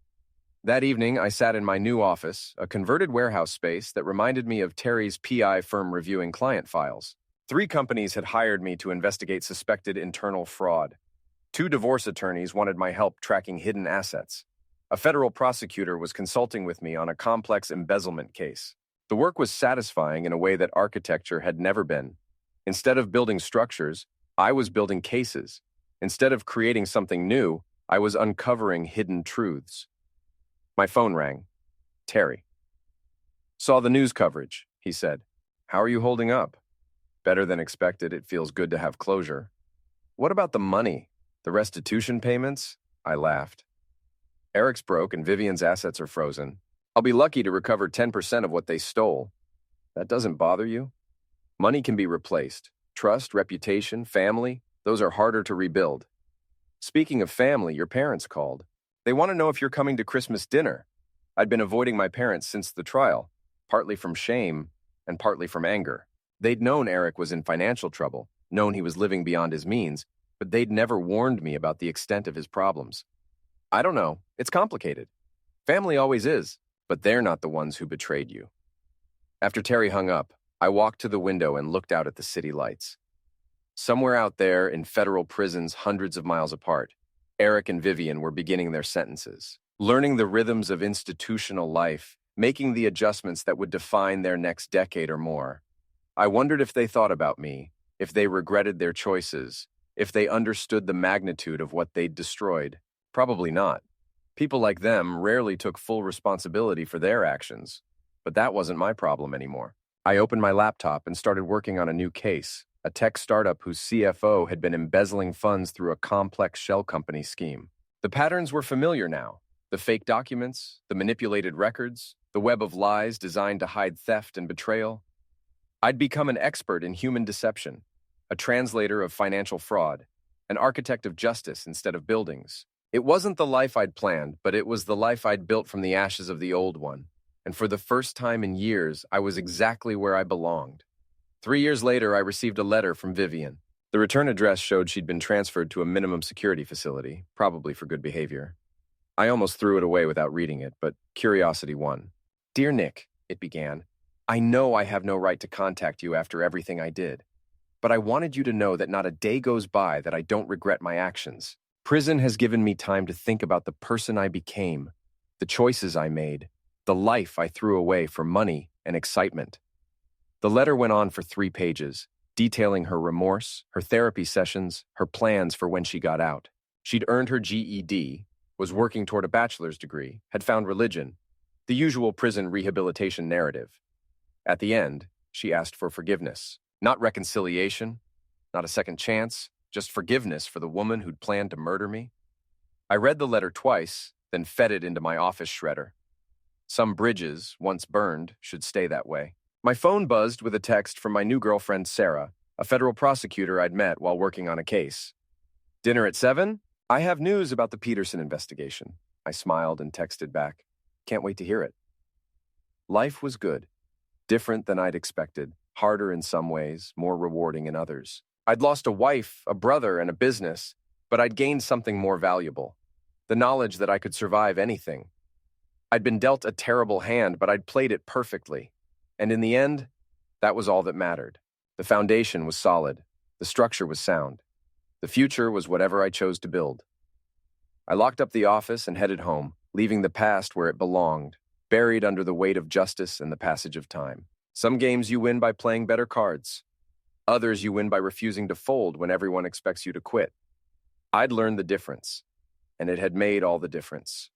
That evening, I sat in my new office, a converted warehouse space that reminded me of Terry's PI firm reviewing client files. 3 companies had hired me to investigate suspected internal fraud. 2 divorce attorneys wanted my help tracking hidden assets. A federal prosecutor was consulting with me on a complex embezzlement case. The work was satisfying in a way that architecture had never been. Instead of building structures, I was building cases. Instead of creating something new, I was uncovering hidden truths. My phone rang. Terry. Saw the news coverage, he said. How are you holding up? Better than expected. It feels good to have closure. What about the money? The restitution payments? I laughed. Eric's broke and Vivian's assets are frozen. I'll be lucky to recover 10% of what they stole. That doesn't bother you? Money can be replaced. Trust, reputation, family, those are harder to rebuild. Speaking of family, your parents called. They want to know if you're coming to Christmas dinner. I'd been avoiding my parents since the trial, partly from shame and partly from anger. They'd known Eric was in financial trouble, known he was living beyond his means, but they'd never warned me about the extent of his problems. I don't know. It's complicated. Family always is, but they're not the ones who betrayed you. After Terry hung up, I walked to the window and looked out at the city lights. Somewhere out there in federal prisons hundreds of miles apart, Eric and Vivian were beginning their sentences, learning the rhythms of institutional life, making the adjustments that would define their next decade or more. I wondered if they thought about me, if they regretted their choices, if they understood the magnitude of what they'd destroyed. Probably not. People like them rarely took full responsibility for their actions, but that wasn't my problem anymore. I opened my laptop and started working on a new case, a tech startup whose CFO had been embezzling funds through a complex shell company scheme. The patterns were familiar now. The fake documents, the manipulated records, the web of lies designed to hide theft and betrayal. I'd become an expert in human deception, a translator of financial fraud, an architect of justice instead of buildings. It wasn't the life I'd planned, but it was the life I'd built from the ashes of the old one. And for the first time in years, I was exactly where I belonged. 3 years later, I received a letter from Vivian. The return address showed she'd been transferred to a minimum security facility, probably for good behavior. I almost threw it away without reading it, but curiosity won. "Dear Nick," it began, "I know I have no right to contact you after everything I did, but I wanted you to know that not a day goes by that I don't regret my actions. Prison has given me time to think about the person I became, the choices I made, the life I threw away for money and excitement." The letter went on for 3 pages, detailing her remorse, her therapy sessions, her plans for when she got out. She'd earned her GED, was working toward a bachelor's degree, had found religion, the usual prison rehabilitation narrative. At the end, she asked for forgiveness. Not reconciliation, not a second chance, just forgiveness for the woman who'd planned to murder me. I read the letter twice, then fed it into my office shredder. Some bridges, once burned, should stay that way. My phone buzzed with a text from my new girlfriend, Sarah, a federal prosecutor I'd met while working on a case. "Dinner at 7? I have news about the Peterson investigation." I smiled and texted back, "Can't wait to hear it." Life was good. Different than I'd expected, harder in some ways, more rewarding in others. I'd lost a wife, a brother, and a business, but I'd gained something more valuable: the knowledge that I could survive anything. I'd been dealt a terrible hand, but I'd played it perfectly. And in the end, that was all that mattered. The foundation was solid. The structure was sound. The future was whatever I chose to build. I locked up the office and headed home, leaving the past where it belonged, buried under the weight of justice and the passage of time. Some games you win by playing better cards. Others you win by refusing to fold when everyone expects you to quit. I'd learned the difference, and it had made all the difference.